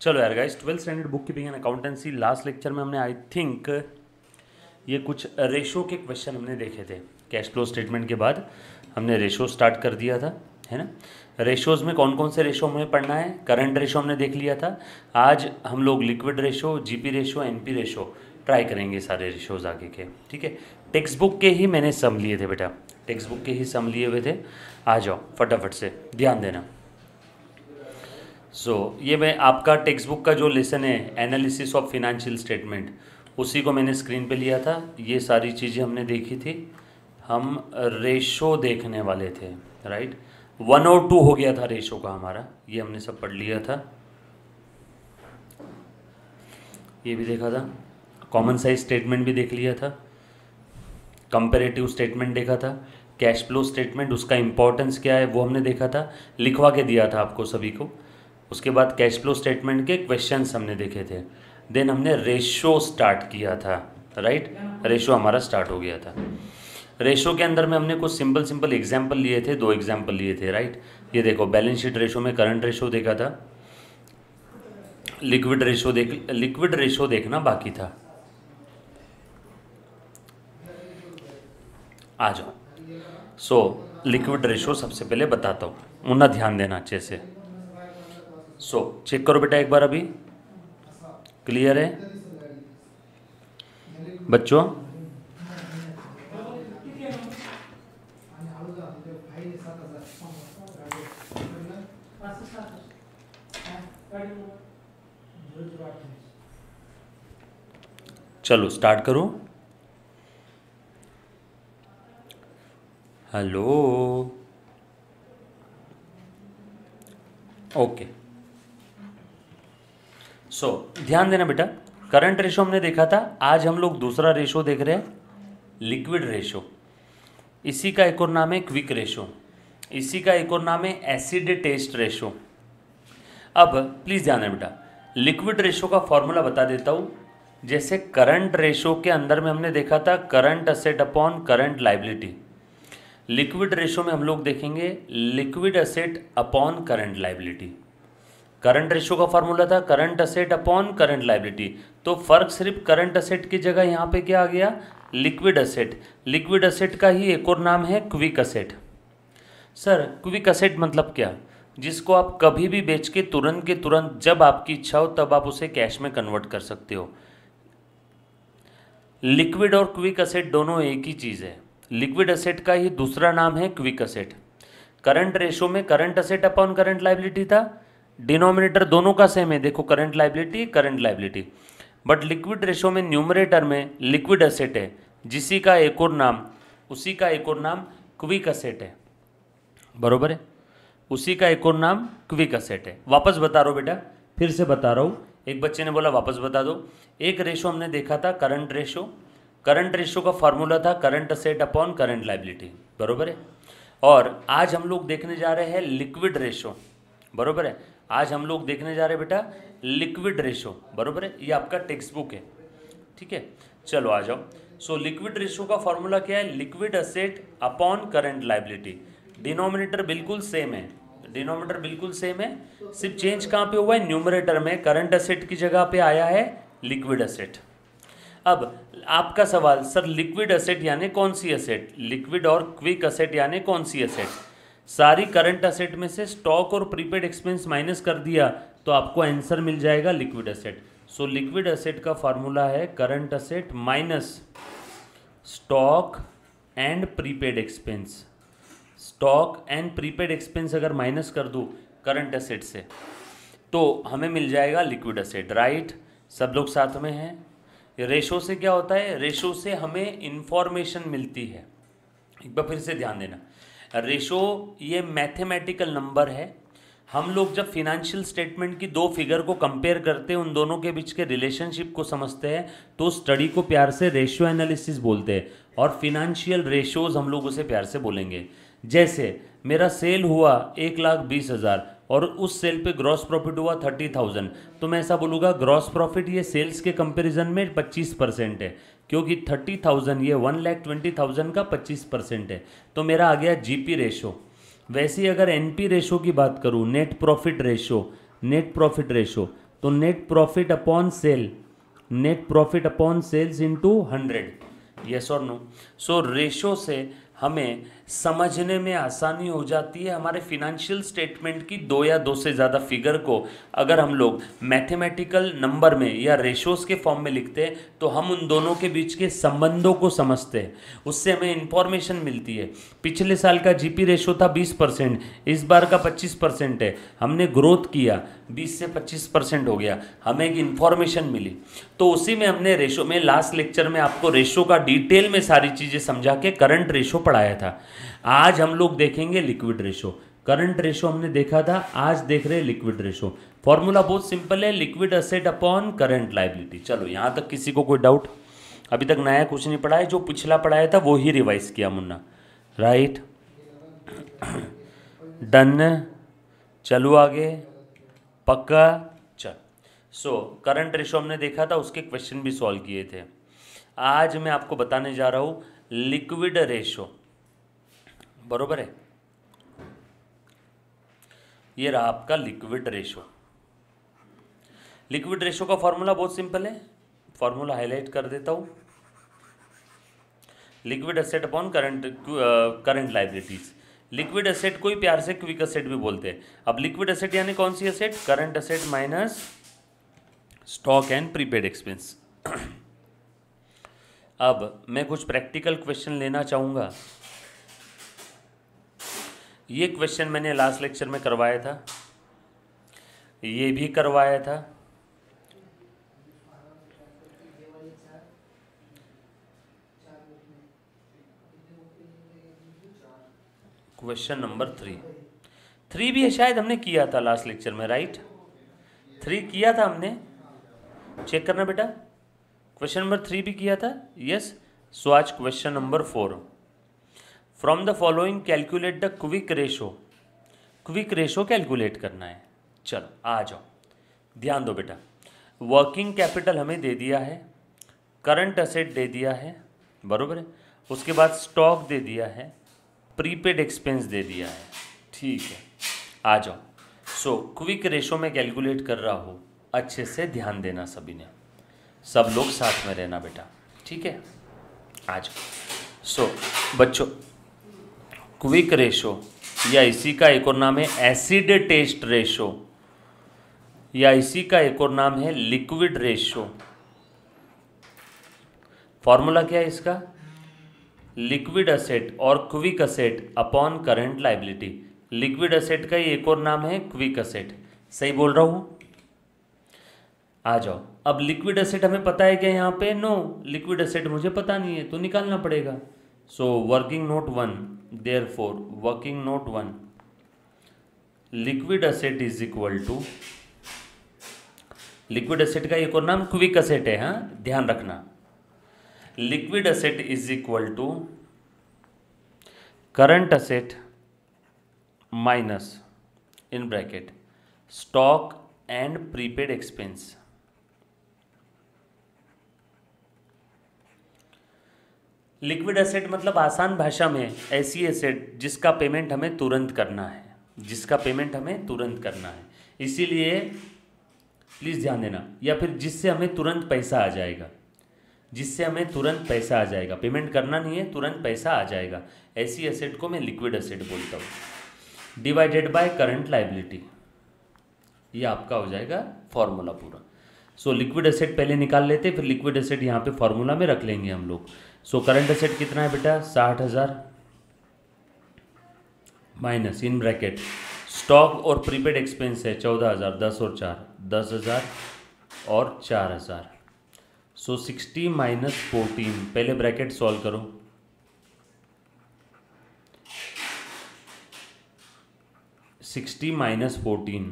चलो यार guys, 12th standard book keeping and accountancy last lecture में हमने आई थिंक ये कुछ रेशो के क्वेश्चन हमने देखे थे। कैश फ्लो स्टेटमेंट के बाद हमने रेशो स्टार्ट कर दिया था, है ना। रेशोज़ में कौन कौन से रेशो हमें पढ़ना है? करंट रेशो हमने देख लिया था। आज हम लोग liquid ratio, GP ratio, NP ratio try करेंगे, सारे रेशोज़ आगे के। ठीक है, टेक्स्ट बुक के ही मैंने सम लिए थे बेटा, टेक्स्ट बुक के ही सम लिए हुए थे। आ जाओ फटाफट से, ध्यान देना। ये मैं आपका टेक्स्ट बुक का जो लेसन है एनालिसिस ऑफ फिनेंशियल स्टेटमेंट, उसी को मैंने स्क्रीन पे लिया था। ये सारी चीज़ें हमने देखी थी। हम रेशो देखने वाले थे, राइट। 1 और 2 हो गया था रेशो का हमारा, ये हमने सब पढ़ लिया था। ये भी देखा था, कॉमन साइज स्टेटमेंट भी देख लिया था, कंपेरेटिव स्टेटमेंट देखा था, कैश फ्लो स्टेटमेंट उसका इंपॉर्टेंस क्या है वो हमने देखा था, लिखवा के दिया था आपको सभी को। उसके बाद कैश फ्लो स्टेटमेंट के क्वेश्चंस हमने देखे थे। देन हमने रेशो स्टार्ट किया था, राइट। रेशो हमारा स्टार्ट हो गया था। रेशो के अंदर में हमने कुछ सिंपल एग्जाम्पल लिए थे, 2 एग्जाम्पल लिए थे, राइट। ये देखो, बैलेंस शीट रेशो में करंट रेशो देखा था, लिक्विड रेशो देखना बाकी था। आ जाओ। लिक्विड रेशो सबसे पहले बताता हूँ, मुन्ना ध्यान देना अच्छे से। चेक करो बेटा एक बार, अभी क्लियर है बच्चों? चलो स्टार्ट करो। Hello, okay. ध्यान देना बेटा, करंट रेशो हमने देखा था। आज हम लोग दूसरा रेशो देख रहे हैं, लिक्विड रेशो। इसी का एक और नाम है क्विक रेशो, इसी का एक और नाम है एसिड टेस्ट रेशो। अब प्लीज़ ध्यान देना बेटा, लिक्विड रेशो का फॉर्मूला बता देता हूँ। जैसे करंट रेशो के अंदर में हमने देखा था current asset upon current liability, liquid ratio में हम लोग देखेंगे liquid asset upon current liability. Current ratio का फॉर्मूला था current asset upon current liability, तो फर्क सिर्फ करंट असेट की जगह यहाँ पे क्या आ गया? Liquid asset. लिक्विड असेट का ही एक और नाम है quick asset. Sir quick asset मतलब क्या? जिसको आप कभी भी बेच के तुरंत के तुरंत, जब आपकी इच्छा हो तब आप उसे कैश में कन्वर्ट कर सकते हो। लिक्विड और क्विक असेट दोनों एक ही चीज़ है। लिक्विड असेट का ही दूसरा नाम है क्विक असेट। करंट रेशो में current asset upon current liability था, डिनोमिनेटर दोनों का सेम है, देखो current liability. But liquid ratio में न्यूमरेटर में लिक्विड असेट है, जिसी का एक और नाम, उसी का एक और नाम क्विक असेट है, बरोबर है। उसी का एक और नाम क्विक असेट है। वापस बता रहा हूँ बेटा, फिर से बता रहा हूँ, एक बच्चे ने बोला वापस बता दो। एक रेशो हमने देखा था करंट रेशो, करंट रेशो का फॉर्मूला था current asset upon current liability, बरोबर है। और आज हम लोग देखने जा रहे हैं लिक्विड रेशो, बरोबर है। आज हम लोग देखने जा रहे हैं बेटा लिक्विड रेशो, बरोबर है। ये आपका टेक्स्ट बुक है, ठीक है। चलो आ जाओ। लिक्विड रेशो का फॉर्मूला क्या है? Liquid asset upon current liability. Denominator बिल्कुल सेम है, डिनोमिनेटर बिल्कुल सेम है, सिर्फ चेंज कहाँ पे हुआ है? न्यूमरेटर में करंट असेट की जगह पे आया है लिक्विड असेट। अब आपका सवाल, सर लिक्विड असेट यानी कौन सी असेट? लिक्विड और क्विक असेट यानी कौन सी असेट? सारी करंट असेट में से स्टॉक और प्रीपेड एक्सपेंस माइनस कर दिया तो आपको आंसर मिल जाएगा लिक्विड असेट। लिक्विड असेट का फॉर्मूला है current asset minus stock and prepaid expense. Stock and prepaid expense अगर माइनस कर दूँ करंट असेट से तो हमें मिल जाएगा लिक्विड असेट, राइट। सब लोग साथ में हैं। रेशो से क्या होता है? रेशो से हमें इंफॉर्मेशन मिलती है। एक बार फिर से ध्यान देना, रेशो ये मैथमेटिकल नंबर है। हम लोग जब फिनेंशियल स्टेटमेंट की 2 फिगर को कंपेयर करते हैं, उन दोनों के बीच के रिलेशनशिप को समझते हैं, तो स्टडी को प्यार से रेशियो एनालिसिस बोलते हैं, और फिनेंशियल रेशोज हम लोग उसे प्यार से बोलेंगे। जैसे मेरा सेल हुआ 1,20,000 और उस सेल पे ग्रॉस प्रॉफिट हुआ 30,000, तो मैं ऐसा बोलूँगा ग्रॉस प्रॉफिट ये सेल्स के कंपैरिजन में 25% है, क्योंकि 30,000 ये 1,20,000 का 25% है, तो मेरा आ गया जीपी रेशो। वैसे ही अगर एनपी रेशो की बात करूँ, नेट प्रॉफिट रेशो, तो net profit upon sale, net profit upon sales into 100, yes और नो। सो रेशो से हमें समझने में आसानी हो जाती है। हमारे फिनेंशियल स्टेटमेंट की दो या दो से ज़्यादा फिगर को अगर हम लोग मैथमेटिकल नंबर में या रेशोज़ के फॉर्म में लिखते हैं तो हम उन दोनों के बीच के संबंधों को समझते हैं, उससे हमें इंफॉर्मेशन मिलती है। पिछले साल का जीपी रेशो था 20%, इस बार का 25% है। हमने ग्रोथ किया, 20 से 25% हो गया, हमें एक इन्फॉर्मेशन मिली। तो उसी में हमने रेशो में लास्ट लेक्चर में आपको रेशो का डिटेल में सारी चीज़ें समझा के करंट रेशो पढ़ाया था। आज हम लोग देखेंगे लिक्विड रेशो। करंट रेशो हमने देखा था, आज देख रहे हैं लिक्विड रेशो। फॉर्मूला बहुत सिंपल है, liquid asset upon current liability. चलो यहाँ तक किसी को कोई डाउट? अभी तक नया कुछ नहीं पढ़ा है, जो पिछला पढ़ाया था वो ही रिवाइज किया मुन्ना, राइट? डन, चलो आगे, पक्का? चल, सो करंट रेशो हमने देखा था, उसके क्वेश्चन भी सॉल्व किए थे। आज मैं आपको बताने जा रहा हूँ लिक्विड रेशो, बरोबर है? ये रहा आपका लिक्विड रेशो। लिक्विड रेशो का फॉर्मूला बहुत सिंपल है, फॉर्मूला हाईलाइट कर देता हूँ। Liquid asset upon current liabilities. Liquid asset को ही प्यार से क्विक एसेट भी बोलते हैं। अब लिक्विड एसेट यानी कौन सी asset? Current asset minus stock and prepaid expense. अब मैं कुछ प्रैक्टिकल क्वेश्चन लेना चाहूँगा। ये क्वेश्चन मैंने लास्ट लेक्चर में करवाया था, ये भी करवाया था, क्वेश्चन नंबर 3 भी है शायद, हमने किया था लास्ट लेक्चर में, राइट? 3 किया था हमने, चेक करना बेटा। क्वेश्चन नंबर 3 भी किया था, यस। सो आज question number 4। From the following calculate the quick ratio. Quick ratio calculate करना है। चलो आ जाओ, ध्यान दो बेटा। वर्किंग कैपिटल हमें दे दिया है, करंट असेट दे दिया है, बरोबर है? उसके बाद स्टॉक दे दिया है, प्रीपेड एक्सपेंस दे दिया है, ठीक है। आ जाओ। सो क्विक रेशो में कैलकुलेट कर रहा हूँ, अच्छे से ध्यान देना सभी ने, सब लोग साथ में रहना बेटा, ठीक है? आ जाओ। सो बच्चों, क्विक रेशो या इसी का एक और नाम है एसिड टेस्ट रेशो, या इसी का एक और नाम है लिक्विड रेशो। फॉर्मूला क्या है इसका? लिक्विड असेट और quick asset upon current liability. Liquid asset का ही एक और नाम है क्विक असेट, सही बोल रहा हूँ? आ जाओ। अब लिक्विड असेट हमें पता है क्या यहाँ पे? नो, लिक्विड असेट मुझे पता नहीं है, तो निकालना पड़ेगा। So working note 1, therefore working note 1, liquid asset is equal to, liquid asset का एक और नाम क्विक असेट है, हाँ ध्यान रखना। Liquid asset is equal to current asset minus in bracket stock and prepaid expense. Liquid asset मतलब आसान भाषा में ऐसी एसेट जिसका पेमेंट हमें तुरंत करना है, जिसका पेमेंट हमें तुरंत करना है, इसीलिए प्लीज़ ध्यान देना, या फिर जिससे हमें तुरंत पैसा आ जाएगा, जिससे हमें तुरंत पैसा आ जाएगा, पेमेंट करना नहीं है, तुरंत पैसा आ जाएगा, ऐसी एसेट को मैं लिक्विड एसेट बोलता हूँ। डिवाइडेड बाय करंट लायबिलिटी, ये आपका हो जाएगा फॉर्मूला पूरा। सो लिक्विड एसेट पहले निकाल लेते, फिर लिक्विड एसेट यहाँ पे फॉर्मूला में रख लेंगे हम लोग। सो करंट एसेट कितना है बेटा? 60,000 माइनस इन ब्रैकेट स्टॉक और प्रीपेड एक्सपेंस है 14,000, 10 और 4 10,000 और 4,000। सो 60 माइनस 14, पहले ब्रैकेट सॉल्व करो। सिक्सटी माइनस 14,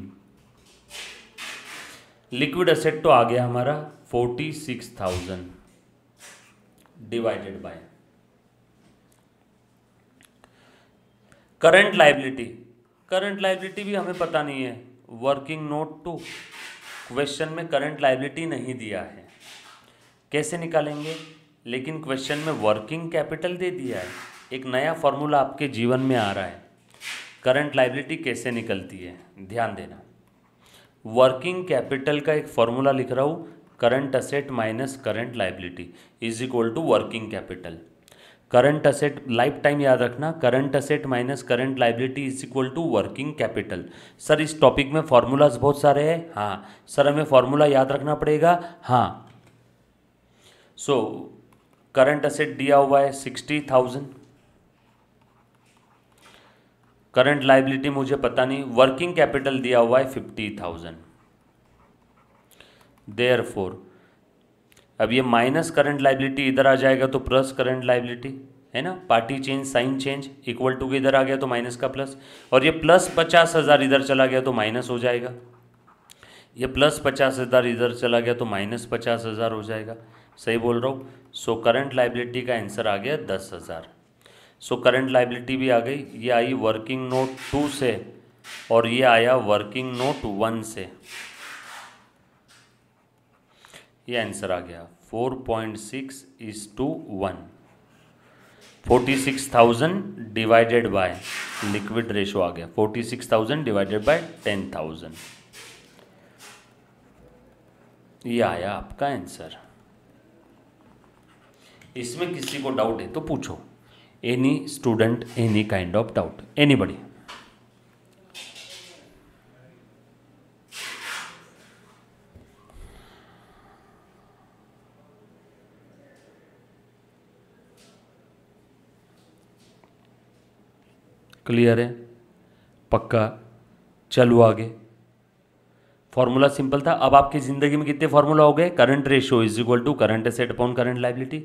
लिक्विड एसेट तो आ गया हमारा 46,000 divided by current liability. Current liability भी हमें पता नहीं है, वर्किंग नोट 2, क्वेश्चन में करंट लायबिलिटी नहीं दिया है, कैसे निकालेंगे? लेकिन क्वेश्चन में वर्किंग कैपिटल दे दिया है। एक नया फॉर्मूला आपके जीवन में आ रहा है, करंट लायबिलिटी कैसे निकलती है, ध्यान देना। वर्किंग कैपिटल का एक फॉर्मूला लिख रहा हूँ, current asset minus current liability is equal to working capital. Current asset lifetime याद रखना, current asset minus current liability is equal to working capital. Sir इस टॉपिक में फॉर्मूलाज बहुत सारे हैं, हाँ सर हमें फॉर्मूला याद रखना पड़ेगा, हाँ। सो करंट असेट दिया हुआ है 60,000, करंट लाइबिलिटी मुझे पता नहीं, वर्किंग कैपिटल दिया हुआ है 50,000। देयरफॉर अब ये माइनस करंट लाइबिलिटी इधर आ जाएगा तो प्लस करंट लाइबिलिटी है ना, party change sign change equal to के इधर आ गया तो माइनस का प्लस, और ये प्लस 50,000 इधर चला गया तो माइनस हो जाएगा, ये प्लस 50,000 इधर चला गया तो माइनस 50,000 हो जाएगा। सही बोल रहा हूँ। सो करंट लाइबिलिटी का आंसर आ गया 10,000। सो करंट लाइबिलिटी भी आ गई, ये आई वर्किंग नोट 2 से और ये आया वर्किंग नोट 1 से, ये आंसर आ गया 4.6:1। 46,000 डिवाइडेड बाय लिक्विड रेशो आ गया, 46,000 डिवाइडेड बाय 10,000, ये आया आपका आंसर। इसमें किसी को डाउट है तो पूछो, any student any kind of doubt, anybody. Clear है, पक्का। चलो आगे, फॉर्मूला सिंपल था। अब आपकी जिंदगी में कितने फॉर्मूला हो गए, current ratio is equal to current asset upon current liability.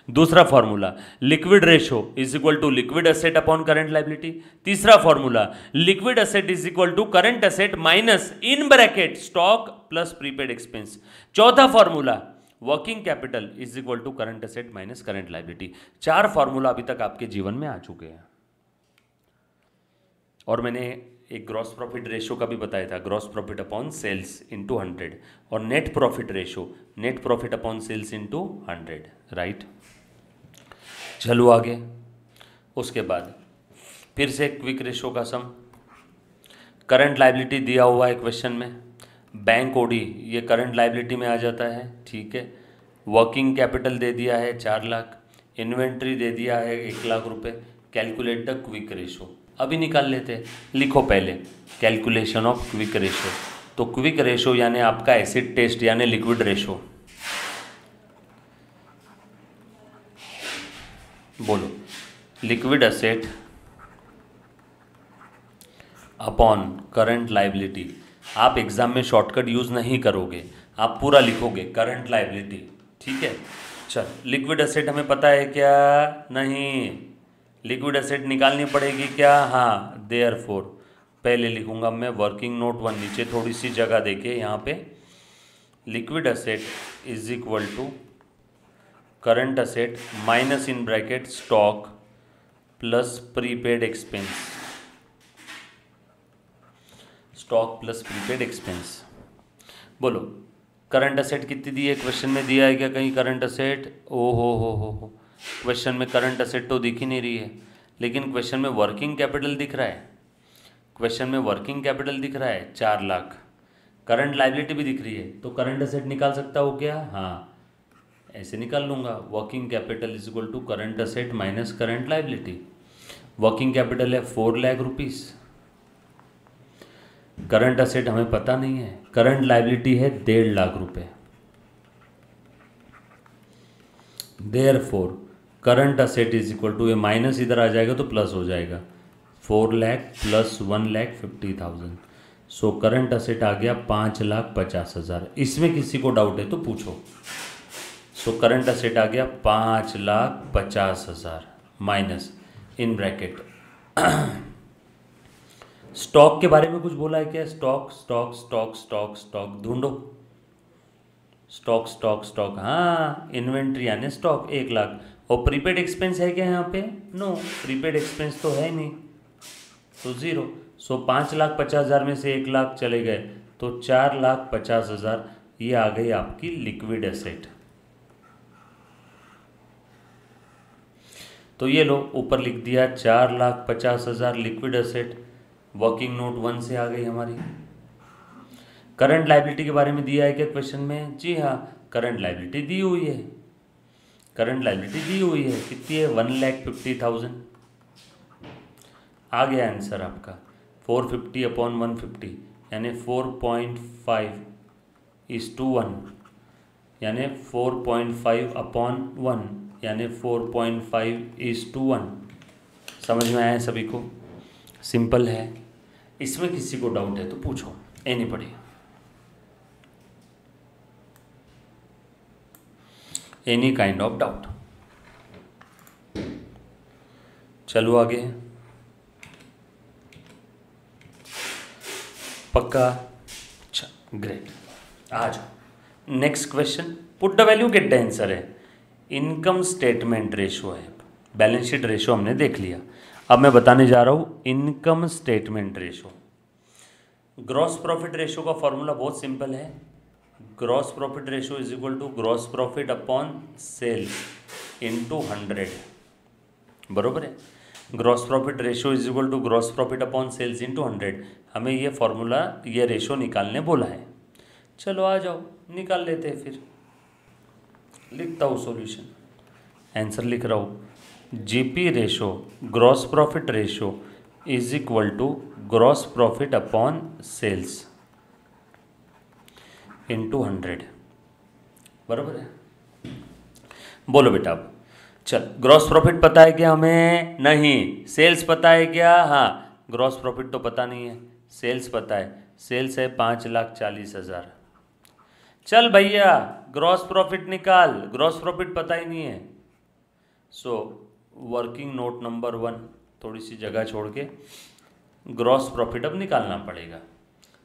दूसरा formula liquid ratio is equal to liquid asset upon current liability. तीसरा formula liquid asset is equal to current asset minus in bracket stock plus prepaid expense. चौथा formula working capital is equal to current asset minus current liability. 4 formula अभी तक आपके जीवन में आ चुके हैं। और मैंने एक ग्रॉस प्रॉफिट रेशियो का भी बताया था, gross profit upon sales into 100, और net profit ratio net profit upon sales into 100, right. चलो आगे, उसके बाद फिर से क्विक रेशियो का सम। करंट लाइबिलिटी दिया हुआ है क्वेश्चन में, बैंक ओडी ये करंट लाइबिलिटी में आ जाता है, ठीक है। वर्किंग कैपिटल दे दिया है 4 लाख, इन्वेंट्री दे दिया है 1 लाख रुपए। कैलकुलेट द क्विक रेशियो, अभी निकाल लेते हैं। लिखो पहले कैलकुलेशन ऑफ क्विक रेशियो। तो क्विक रेशियो यानी आपका एसिड टेस्ट यानी लिक्विड रेशियो, बोलो liquid asset upon current liability. आप एग्जाम में शॉर्टकट यूज नहीं करोगे, आप पूरा लिखोगे करंट लाइबिलिटी, ठीक है। चल लिक्विड एसेट हमें पता है क्या, नहीं, लिक्विड एसेट निकालनी पड़ेगी क्या, हाँ। देयरफॉर पहले लिखूंगा मैं वर्किंग नोट 1, नीचे थोड़ी सी जगह देके यहाँ पे liquid asset is equal to current asset minus in bracket stock plus prepaid expense, stock plus prepaid expense. बोलो करंट एसेट कितनी दी है, क्वेश्चन में दिया है क्या कहीं करंट एसेट, ओ हो क्वेश्चन में करंट एसेट तो दिख ही नहीं रही है, लेकिन क्वेश्चन में वर्किंग कैपिटल दिख रहा है, क्वेश्चन में वर्किंग कैपिटल दिख रहा है 4 लाख, करंट लाइबिलिटी भी दिख रही है, तो करंट एसेट निकाल सकता हो क्या, हाँ ऐसे निकाल लूँगा। Working capital is equal to current asset minus current liability. Working capital है 4 लाख रुपीज़, करंट एसेट हमें पता नहीं है, करंट लाइबिलिटी है 1.5 लाख रुपए। Therefore current asset is equal to, ये माइनस इधर आ जाएगा तो प्लस हो जाएगा, 4 lakh plus 1,50,000। So current asset आ गया 5,50,000। इसमें किसी को डाउट है तो पूछो। सो करंट एसेट आ गया 5,50,000 माइनस इन ब्रैकेट स्टॉक के बारे में कुछ बोला है क्या, stock stock stock stock stock ढूंढो, स्टॉक स्टॉक स्टॉक, हाँ इन्वेंट्री यानी स्टॉक 1 लाख। और प्रीपेड एक्सपेंस है क्या यहाँ पे, नो प्रीपेड एक्सपेंस तो है नहीं, तो 0। सो 5,50,000 में से 1 लाख चले गए तो 4,50,000, ये आ गई आपकी लिक्विड एसेट। तो ये लो ऊपर लिख दिया 4,50,000 लिक्विड एसेट, वर्किंग नोट 1 से आ गई हमारी। करंट लायबिलिटी के बारे में दिया है क्या क्वेश्चन में? जी हाँ, करंट लायबिलिटी दी हुई है, करंट लायबिलिटी दी हुई है, कितनी है? 1,50,000। आ गया आंसर आपका 450/150 यानी 4.5:1 यानी 4.5/1 यानी 4.5:1। समझ में आया सभी को? सिंपल है। इसमें किसी को डाउट है तो पूछो, anybody. Any kind of doubt. चलो आगे। पक्का? अच्छा, ग्रेट। आ जाओ next question. Put the value, get the answer है। इनकम स्टेटमेंट रेशो है, बैलेंस शीट रेशो हमने देख लिया। अब मैं बताने जा रहा हूँ income statement ratio. Gross profit ratio का फॉर्मूला बहुत सिंपल है। Gross profit ratio is equal to gross profit upon sales into 100। बरोबर है। Gross profit ratio is equal to gross profit upon sales into 100। हमें ये फॉर्मूला, ये ratio निकालने बोला है। चलो आ जाओ निकाल लेते हैं। फिर लिखता हूँ सॉल्यूशन, आंसर लिख रहा हूँ। GP ratio, gross profit ratio is equal to gross profit upon sales into 100। बराबर है। बोलो बेटा अब। चल, ग्रॉस प्रॉफिट पता है क्या हमें? नहीं। सेल्स पता है क्या? हाँ। ग्रॉस प्रॉफिट तो पता नहीं है, सेल्स पता है। सेल्स है 5,40,000। चल भैया ग्रॉस प्रॉफिट निकाल, ग्रॉस प्रॉफिट पता ही नहीं है। सो वर्किंग नोट नंबर 1, थोड़ी सी जगह छोड़ के ग्रॉस प्रॉफिट अब निकालना पड़ेगा।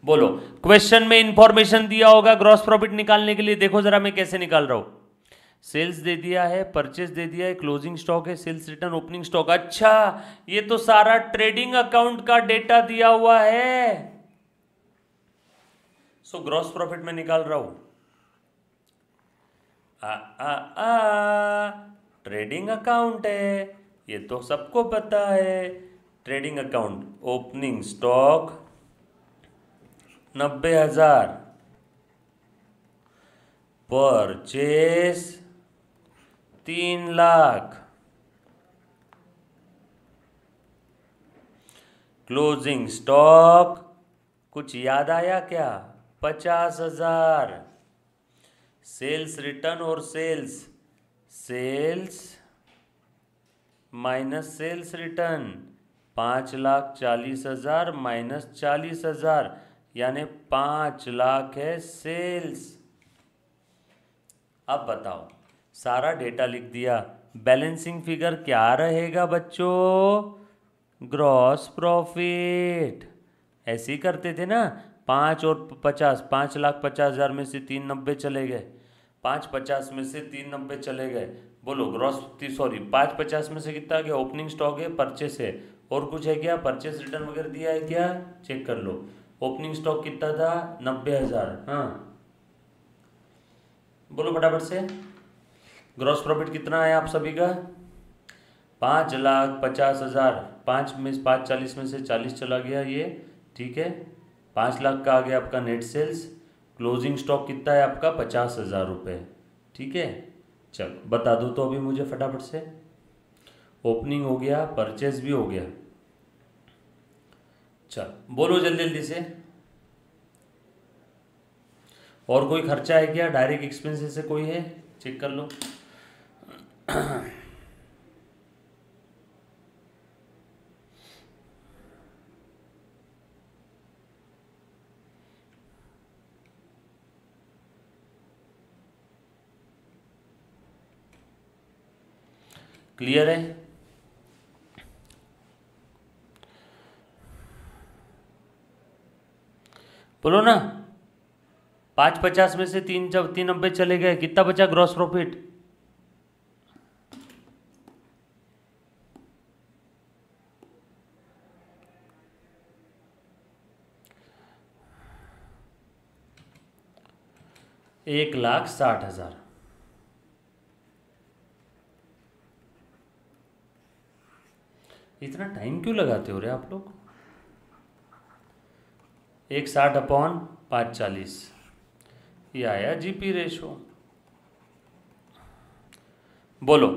बोलो, क्वेश्चन में इंफॉर्मेशन दिया होगा ग्रॉस प्रॉफिट निकालने के लिए। देखो जरा मैं कैसे निकाल रहा हूं। सेल्स दे दिया है, परचेज दे दिया है, क्लोजिंग स्टॉक है, सेल्स रिटर्न, ओपनिंग स्टॉक। अच्छा, ये तो सारा ट्रेडिंग अकाउंट का डेटा दिया हुआ है। सो ग्रॉस प्रॉफिट में निकाल रहा हूं। ट्रेडिंग अकाउंट है, ये तो सबको पता है। Trading account, opening stock 90,000, purchase 3 lakh, closing stock कुछ याद आया क्या? 50,000। सेल्स रिटर्न और sales, sales minus sales return 5,40,000 minus 40,000 यानी 5 लाख है सेल्स। अब बताओ, सारा डेटा लिख दिया, बैलेंसिंग फिगर क्या रहेगा बच्चों? Gross profit. ऐसे ही करते थे ना, 5 और 50, 5,50,000 में से 390 चले गए, 550 में से 390 चले गए। बोलो ग्रॉस, सॉरी 550 में से कितना गया? ओपनिंग स्टॉक है, परचेस है, और कुछ है क्या? परचेस रिटर्न वगैरह दिया है क्या? चेक कर लो। ओपनिंग स्टॉक कितना था? 90,000। हाँ बोलो फटाफट से, ग्रॉस प्रॉफिट कितना है आप सभी का? 5,50,000। 540 में से 40 चला गया ये, ठीक है। 5 लाख का आ गया आपका नेट सेल्स। क्लोजिंग स्टॉक कितना है आपका? 50,000 रुपये, ठीक है। चलो बता दो तो अभी मुझे फटाफट से। ओपनिंग हो गया, परचेज भी हो गया। चलो बोलो जल्दी जल्दी से। और कोई खर्चा है क्या? डायरेक्ट एक्सपेंसेस से कोई है? चेक कर लो। क्लियर है? बोलो ना। 550 में से 390 चले गए, कितना बचा ग्रॉस प्रॉफिट? एक 1,60,000। इतना टाइम क्यों लगाते हो रे आप लोग? 1,60 अपॉन 540, ये आया जीपी रेशो। बोलो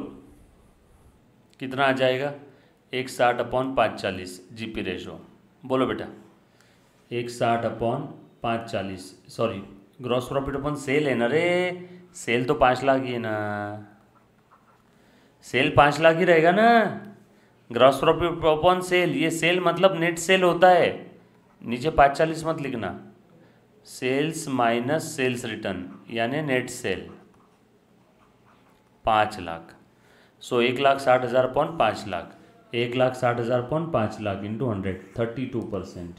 कितना आ जाएगा? 160/540 जीपी रेशो। बोलो बेटा, 160/540, सॉरी ग्रॉस प्रॉफिट अपन सेल है ना रे, सेल तो 5 लाख ही है ना, सेल 5 लाख ही रहेगा ना। ग्रॉस प्रॉफिट अपॉन सेल, ये सेल मतलब नेट सेल होता है, नीचे 540 मत लिखना, सेल्स माइनस सेल्स रिटर्न यानी नेट सेल 5 लाख। सो 1,60,000/5 लाख, 1,60,000/5 लाख इंटू 100, 32%।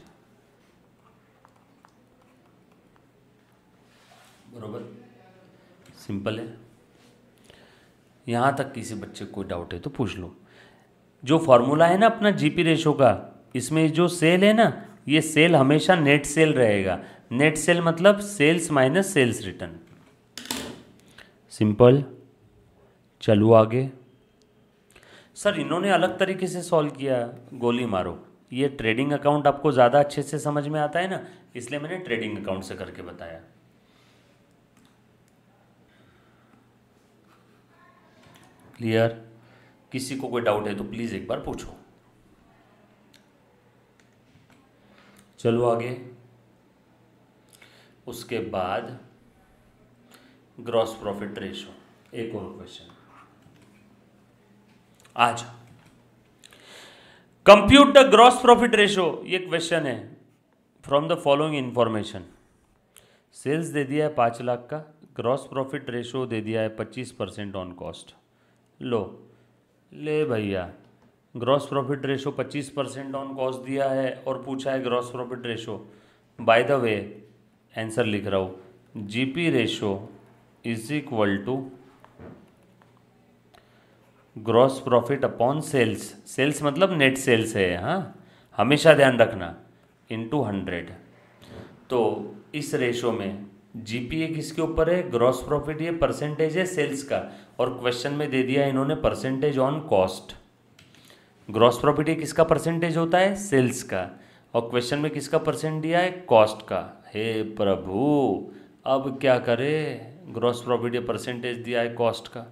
बरोबर, सिंपल है। यहाँ तक किसी बच्चे को डाउट है तो पूछ लो। जो फॉर्मूला है ना अपना जीपी रेशो का, इसमें जो सेल है ना, ये सेल हमेशा नेट सेल रहेगा। नेट सेल मतलब sales minus sales return. Simple. चलो आगे। सर इन्होंने अलग तरीके से सॉल्व किया, गोली मारो। ये ट्रेडिंग अकाउंट आपको ज़्यादा अच्छे से समझ में आता है ना, इसलिए मैंने ट्रेडिंग अकाउंट से करके बताया। क्लियर? किसी को कोई डाउट है तो प्लीज़ एक बार पूछो। चलो आगे। उसके बाद ग्रॉस प्रॉफिट रेशो, एक और क्वेश्चन। आज compute the gross profit ratio, ये क्वेश्चन है। From the following information, sales दे दिया है 5 लाख का, ग्रॉस प्रॉफिट रेशो दे दिया है 25% ऑन कॉस्ट। लो ले भैया, gross profit ratio 25% on cost दिया है और पूछा है gross profit ratio. By the way answer लिख रहा हूँ, GP ratio is equal to gross profit upon sales, sales मतलब नेट सेल्स है, हाँ हमेशा ध्यान रखना, इंटू 100। तो इस रेशो में जीपीए किसके ऊपर है? ग्रॉस प्रॉफिट, ये परसेंटेज है सेल्स का, और क्वेश्चन में दे दिया इन्होंने percentage on cost. Gross profit ये किसका परसेंटेज होता है? सेल्स का, और क्वेश्चन में किसका परसेंट दिया है? कॉस्ट का। हे प्रभु, अब क्या करें? ग्रॉस प्रॉफिट ये परसेंटेज दिया है कॉस्ट का।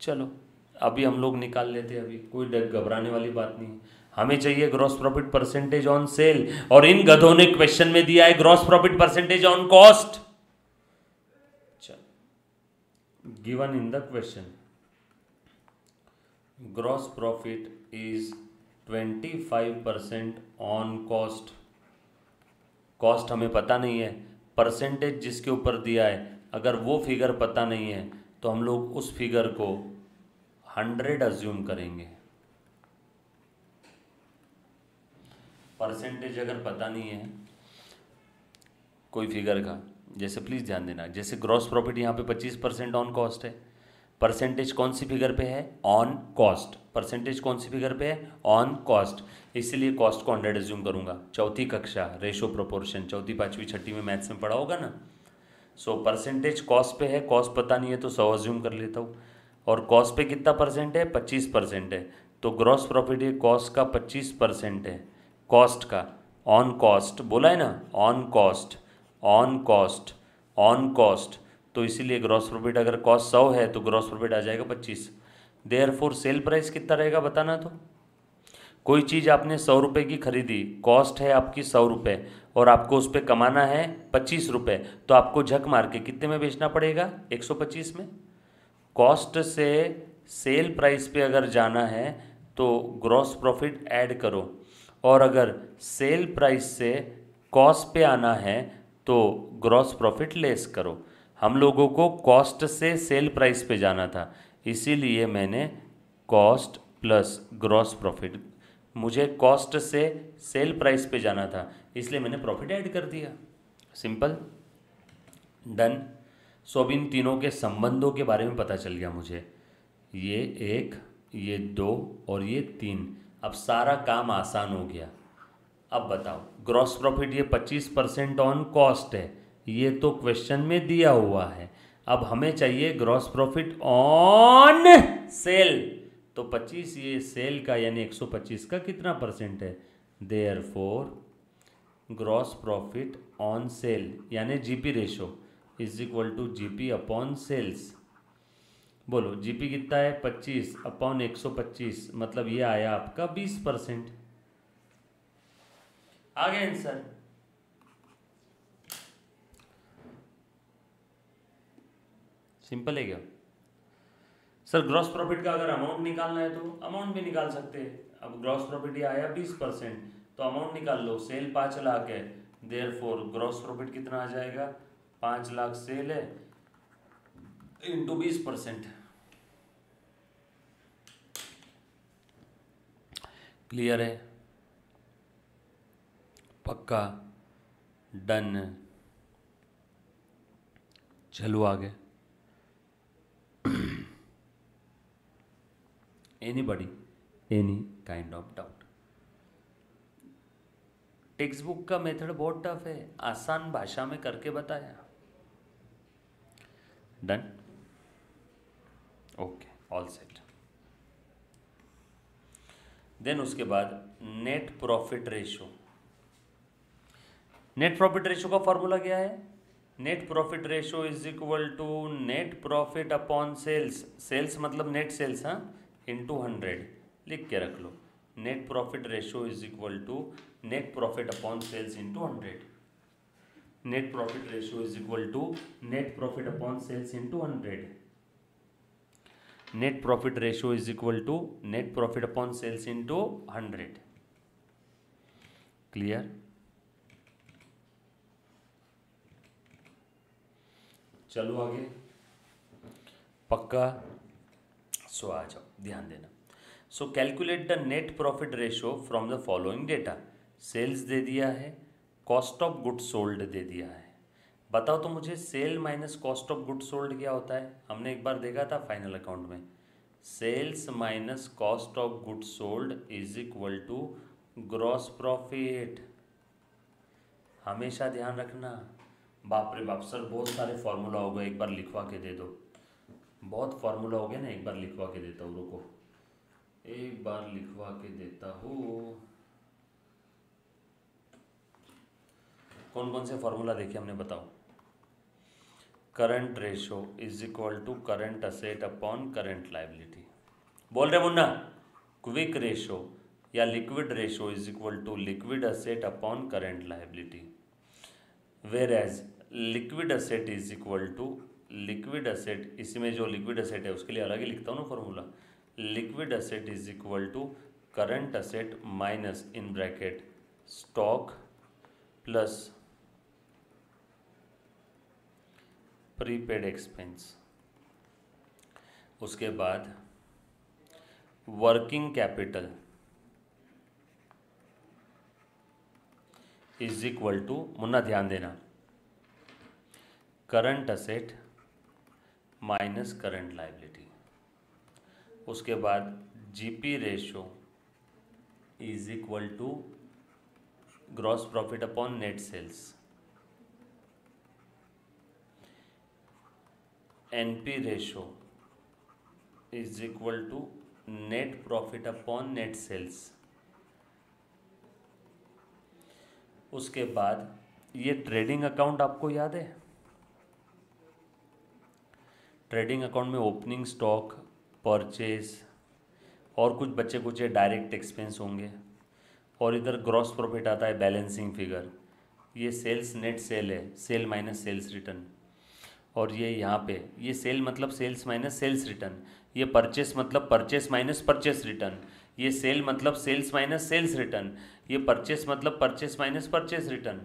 चलो अभी हम लोग निकाल लेते हैं, अभी कोई घबराने वाली बात नहीं। हमें चाहिए gross profit percentage on sale, और इन गधों ने क्वेश्चन में दिया है gross profit percentage on cost. Given in the question gross profit is 25% on cost. Cost हमें पता नहीं है, परसेंटेज जिसके ऊपर दिया है, अगर वो फिगर पता नहीं है तो हम लोग उस फिगर को 100 अज्यूम करेंगे। परसेंटेज अगर पता नहीं है कोई फिगर का, जैसे प्लीज़ ध्यान देना, जैसे ग्रॉस प्रॉफिट यहाँ पे 25% ऑन कॉस्ट है, परसेंटेज कौन सी फिगर पे है? On cost. परसेंटेज कौन सी फिगर पे है? On cost. इसलिए कॉस्ट को 100 अज्यूम करूँगा। चौथी कक्षा रेशो प्रोपोर्शन, चौथी पाँचवीं छठी में मैथ्स में पढ़ा होगा ना। सो परसेंटेज कॉस्ट पे है, कॉस्ट पता नहीं है तो 100 अज्यूम कर लेता हूँ, और कॉस्ट पे कितना परसेंट है? 25% है, तो ग्रॉस प्रॉफिट ये कॉस्ट का 25% है, कॉस्ट का, ऑन कॉस्ट बोला है ना, on cost, on cost, on cost. तो इसीलिए ग्रॉस प्रॉफिट अगर कॉस्ट 100 है तो ग्रॉस प्रॉफिट आ जाएगा 25। देयरफॉर सेल प्राइस कितना रहेगा बताना। तो कोई चीज़ आपने 100 रुपये की खरीदी, कॉस्ट है आपकी 100 रुपये, और आपको उस पर कमाना है 25 रुपये, तो आपको झक मार के कितने में बेचना पड़ेगा? 125 में। कॉस्ट से सेल प्राइस पे अगर जाना है तो ग्रॉस प्रॉफिट ऐड करो, और अगर सेल प्राइस से कॉस्ट पे आना है तो ग्रॉस प्रॉफिट लेस करो। हम लोगों को कॉस्ट से सेल प्राइस पे जाना था, इसीलिए मैंने कॉस्ट प्लस ग्रॉस प्रॉफिट, मुझे कॉस्ट से सेल प्राइस पे जाना था इसलिए मैंने प्रॉफिट ऐड कर दिया। Simple, done. सो अब इन तीनों के संबंधों के बारे में पता चल गया मुझे, ये 1, ये 2 और ये 3। अब सारा काम आसान हो गया। अब बताओ, ग्रॉस प्रॉफिट ये 25% ऑन कॉस्ट है, ये तो क्वेश्चन में दिया हुआ है। अब हमें चाहिए ग्रॉस प्रॉफिट ऑन सेल, तो 25 ये सेल का यानी 125 का कितना परसेंट है? Therefore gross profit on sale यानी GP ratio is equal to GP upon sales. बोलो जीपी कितना है 25 अपॉन 125, मतलब ये आया आपका 20%। आ गया आंसर। सिंपल है क्या सर? ग्रॉस प्रॉफिट का अगर अमाउंट निकालना है तो अमाउंट भी निकाल सकते हैं। अब ग्रॉस प्रॉफिट ये आया 20%, तो अमाउंट निकाल लो। सेल 5 लाख है, देयरफॉर ग्रॉस प्रॉफिट कितना आ जाएगा? 5 लाख सेल है इंटू 20%। क्लियर है? पक्का? डन? चलो आगे। Anybody, any kind of doubt? Textbook का मेथड बहुत टफ है, आसान भाषा में करके बताया। Done? Okay, all set. Then उसके बाद net profit ratio. Net profit ratio का फॉर्मूला क्या है? Net profit ratio is equal to net profit upon sales. Sales मतलब नेट सेल्स, हाँ, इंटू 100। लिख के रख लो, net profit ratio is equal to net profit upon sales into 100। Net profit ratio is equal to net profit upon sales into 100। Net profit ratio is equal to net profit upon sales into 100। Clear? चलो आगे। पक्का? So आ जाओ, ध्यान देना। So calculate the net profit ratio from the following data. Sales दे दिया है, कॉस्ट ऑफ गुड्स सोल्ड दे दिया है। बताओ तो मुझे cell minus cost of goods sold क्या होता है? हमने एक बार देखा था फाइनल अकाउंट में। Sales minus cost of goods sold is equal to gross profit. हमेशा ध्यान रखना। बाप रे बाप सर, बहुत सारे फॉर्मूला हो गए, एक बार लिखवा के दे दो। बहुत फार्मूला हो गया ना, एक बार लिखवा के देता हूँ, रुको एक बार लिखवा के देता हूँ। कौन कौन से फार्मूला देखे हमने, बताओ। Current ratio is equal to current asset upon current liability. बोल रहे मुन्ना? क्विक रेशो या liquid ratio is equal to liquid asset upon current liability. Whereas liquid asset is equal to liquid asset, इसमें जो liquid asset है उसके लिए अलग ही लिखता हूँ ना formula. Liquid asset is equal to current asset minus in bracket stock plus prepaid expense. उसके बाद working capital is equal to, मुन्ना ध्यान देना, current asset minus current liability. उसके बाद GP ratio is equal to gross profit upon net sales. NP ratio is equal to net profit upon net sales. उसके बाद ये ट्रेडिंग अकाउंट आपको याद है? ट्रेडिंग अकाउंट में ओपनिंग स्टॉक, परचेज और कुछ बचे कुछ डायरेक्ट एक्सपेंस होंगे, और इधर ग्रॉस प्रॉफिट आता है बैलेंसिंग फिगर। ये सेल्स नेट सेल है, सेल माइनस सेल्स रिटर्न। और ये यहाँ पे ये सेल मतलब सेल्स माइनस सेल्स रिटर्न। ये परचेस मतलब परचेस माइनस परचेस रिटर्न। ये सेल मतलब सेल्स माइनस सेल्स रिटर्न। ये परचेस मतलब परचेस माइनस परचेस रिटर्न।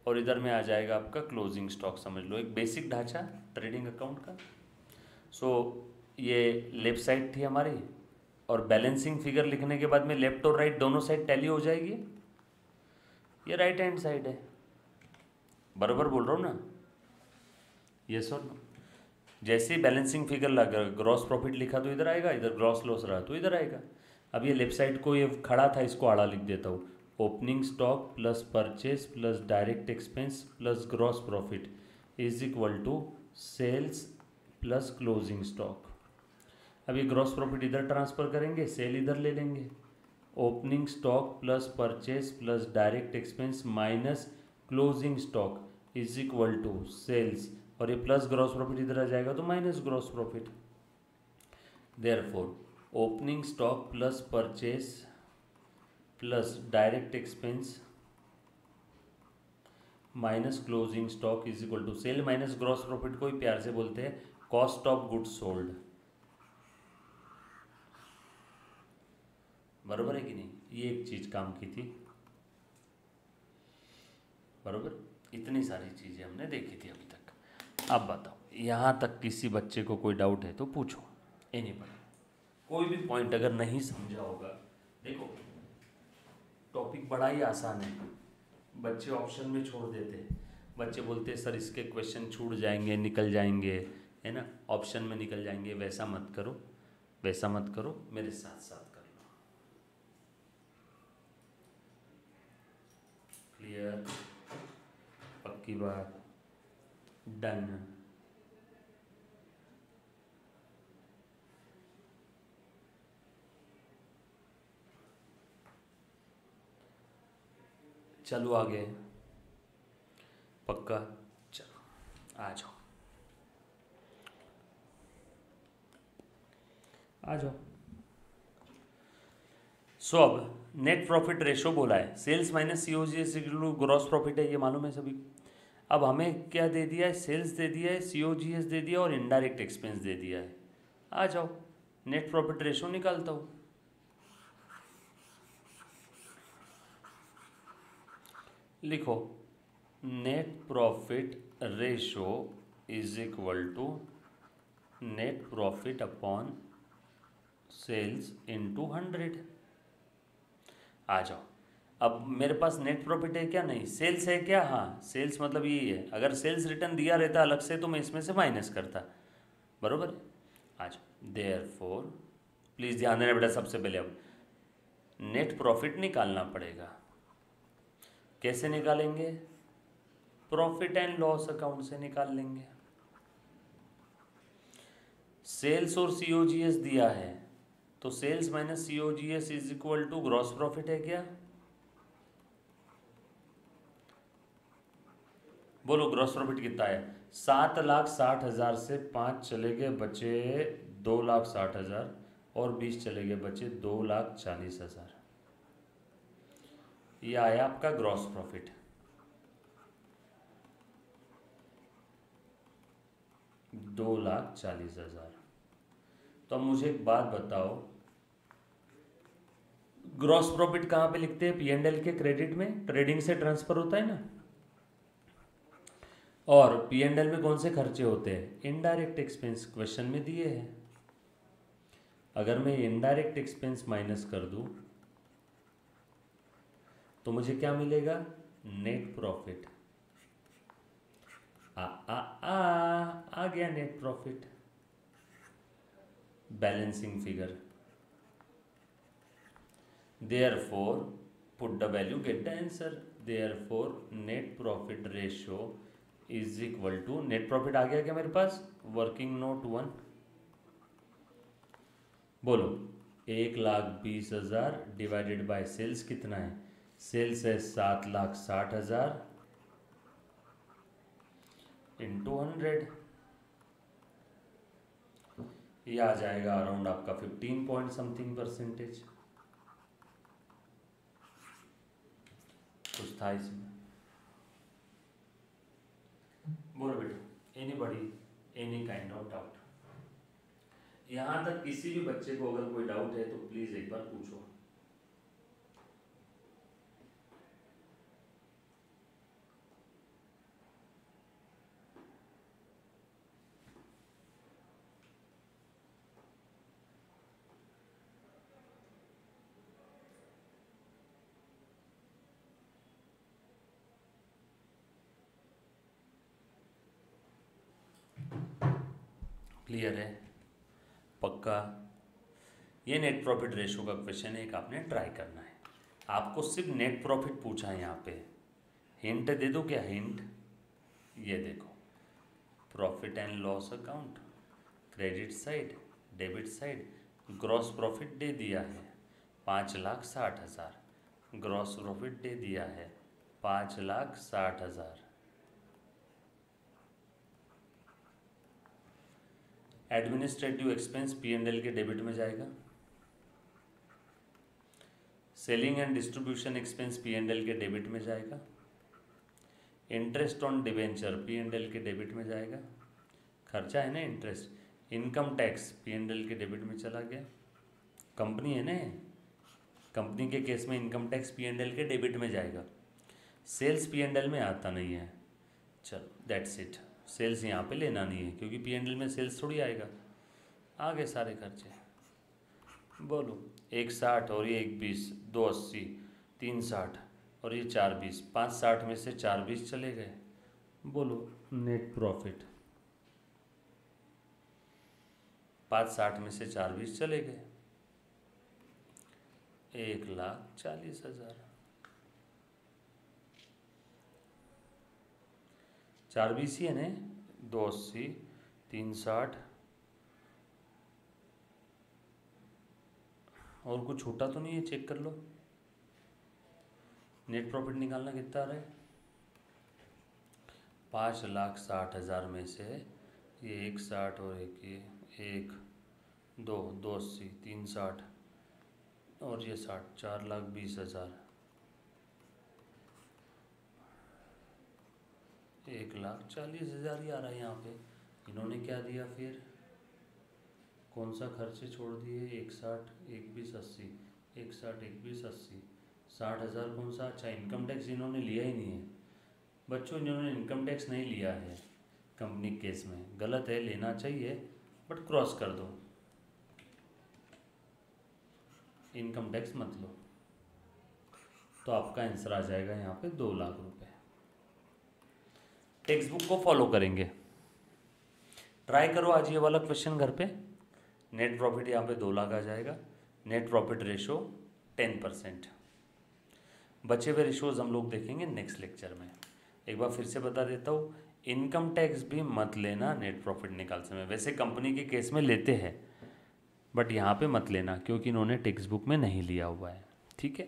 और इधर में आ जाएगा आपका क्लोजिंग स्टॉक। समझ लो एक बेसिक ढांचा ट्रेडिंग अकाउंट का। सो ये लेफ्ट साइड थी हमारी, और बैलेंसिंग फिगर लिखने के बाद में लेफ्ट और राइट दोनों साइड टैली हो जाएगी। ये राइट हैंड साइड है, बराबर बोल रहा हूँ ना? यस और नो? जैसे ही बैलेंसिंग फिगर लगा, ग्रॉस प्रॉफिट लिखा तो इधर आएगा, इधर ग्रॉस लॉस रहा तो इधर आएगा। अब ये लेफ्ट साइड को ये खड़ा था, इसको आड़ा लिख देता हूँ। Opening stock plus purchase plus direct expense plus gross profit is equal to sales plus closing stock. अब ये ग्रॉस प्रॉफिट इधर ट्रांसफ़र करेंगे, सेल इधर ले लेंगे, opening stock plus purchase plus direct expense minus closing stock is equal to sales, और ये plus gross profit इधर आ जाएगा तो minus gross profit. Therefore opening stock plus purchase plus direct expense minus closing stock is equal to sale minus gross profit को ही प्यार से बोलते हैं कॉस्ट ऑफ गुड्स सोल्ड। बरोबर है कि नहीं? ये एक चीज काम की थी। बरोबर, इतनी सारी चीजें हमने देखी थी अभी तक। अब बताओ, यहाँ तक किसी बच्चे को कोई डाउट है तो पूछो, एनी बड़ी। कोई भी पॉइंट अगर नहीं समझा होगा, देखो टॉपिक बड़ा ही आसान है, बच्चे ऑप्शन में छोड़ देते हैं। बच्चे बोलते हैं सर इसके क्वेश्चन छूट जाएंगे, निकल जाएंगे, है ना, ऑप्शन में निकल जाएंगे। वैसा मत करो, वैसा मत करो, मेरे साथ साथ कर लो। क्लियर? पक्की बात? डन? चलो आगे। पक्का? चलो आ जाओ, आ जाओ। सो अब नेट प्रॉफिट रेशो बोला है, sales minus COGS gross profit है, ये मालूम है सभी। अब हमें क्या दे दिया है? सेल्स दे दिया है, सीओजीएस दे दिया और इनडायरेक्ट एक्सपेंस दे दिया है। आ जाओ, नेट प्रॉफिट रेशो निकालता हूँ। लिखो, net profit ratio is equal to net profit upon sales into 100। आ जाओ, अब मेरे पास नेट प्रॉफिट है क्या? नहीं। सेल्स है क्या? हाँ, सेल्स मतलब यही है। अगर सेल्स रिटर्न दिया रहता अलग से तो मैं इसमें से माइनस करता। बरोबर। आ जाओ, देयरफॉर प्लीज़ ध्यान देना बेटा, सबसे पहले अब नेट प्रॉफिट निकालना पड़ेगा। कैसे निकालेंगे? प्रॉफिट एंड लॉस अकाउंट से निकाल लेंगे। सेल्स और सीओजीएस दिया है तो sales minus COGS is equal to gross profit है क्या? बोलो ग्रॉस प्रॉफिट कितना है? 7,60,000 से 5 चले गए बचे 2,60,000 और 20 चले गए बचे 2,40,000। ये आया आपका ग्रॉस प्रॉफिट। दो लाख 40,000। तो अब मुझे एक बात बताओ, ग्रॉस प्रॉफिट कहाँ पे लिखते हैं? P&L के क्रेडिट में, ट्रेडिंग से ट्रांसफर होता है ना। और P&L में कौन से खर्चे होते हैं? इनडायरेक्ट एक्सपेंस क्वेश्चन में दिए हैं। अगर मैं इनडायरेक्ट एक्सपेंस माइनस कर दूं तो मुझे क्या मिलेगा? Net profit. आ गया net profit, balancing figure. Therefore, put the value, get the answer. Therefore, net profit ratio is equal to, net profit आ गया क्या मेरे पास? Working note 1। बोलो, 1,20,000 डिवाइडेड बाय सेल्स कितना है? सेल्स है 7,60,000 इंटू 100। ये आ जाएगा अराउंड आपका 15 पॉइंट समथिंग परसेंटेज। कुछ था इसमें? बोलो बेटा, anybody, any kind of doubt? यहाँ तक किसी भी बच्चे को अगर कोई डाउट है तो प्लीज एक बार पूछो। क्लियर है? पक्का? ये नेट प्रॉफिट रेशो का क्वेश्चन है, एक आपने ट्राई करना है। आपको सिर्फ नेट प्रॉफिट पूछा है। यहाँ पे हिंट दे दो क्या? हिंट ये देखो, profit and loss account, credit side, debit side, gross profit दे दिया है। 5,60,000। ग्रॉस प्रॉफिट दे दिया है 5,60,000। एडमिनिस्ट्रेटिव एक्सपेंस P&L के डेबिट में जाएगा। Selling and distribution expense P&L के डेबिट में जाएगा। इंटरेस्ट ऑन डिवेंचर P&L के डेबिट में जाएगा, खर्चा है ना इंटरेस्ट। इनकम टैक्स P&L के डेबिट में चला गया, कंपनी है ना, कंपनी के केस में इनकम टैक्स P&L के डेबिट में जाएगा। सेल्स P&L में आता नहीं है, चलो दैट्स इट। सेल्स यहाँ पे लेना नहीं है क्योंकि P&L में सेल्स थोड़ी आएगा। आगे सारे खर्चे बोलो, 1,60 और ये 1,20, 2,80, 3,60 और ये 4,20, 5,60 में से 4,20 चले गए। बोलो नेट प्रॉफिट 5,60 में से 4,20 चले गए, 1,40,000। 4,20 ही है ना, 2,80, 3,60 और कुछ छूटा तो नहीं है, चेक कर लो। नेट प्रॉफिट निकालना कितना आ रहा है, 5,60,000 में से ये 1,60 और एक ये 1, 2, 2,80, 3,60 और ये 60, 4,20,000, 1,40,000 ही आ रहा है यहाँ पे। इन्होंने क्या दिया फिर, कौन सा खर्चे छोड़ दिए, 1,60, 1,20, 80, 1,60, 1,20, 80, 60,000 कौन सा, अच्छा इनकम टैक्स इन्होंने लिया ही नहीं है बच्चों, इन्होंने इनकम टैक्स नहीं लिया है कंपनी केस में, गलत है, लेना चाहिए बट क्रॉस कर दो, इनकम टैक्स मत लो, तो आपका आंसर आ जाएगा यहाँ पे 2 लाख रुपए। टेक्स्ट बुक को फॉलो करेंगे, ट्राई करो आज ये वाला क्वेश्चन घर पे। नेट प्रॉफिट यहाँ पे 2 लाख आ जाएगा, नेट प्रॉफिट रेशो 10%। बचे हुए रेशोज हम लोग देखेंगे नेक्स्ट लेक्चर में। एक बार फिर से बता देता हूँ, इनकम टैक्स भी मत लेना नेट प्रॉफिट निकाल समय, वैसे कंपनी के केस में लेते हैं बट यहाँ पे मत लेना क्योंकि इन्होंने टेक्स्ट बुक में नहीं लिया हुआ है, ठीक है।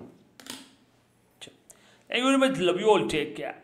Thank you very much, love you all, take care.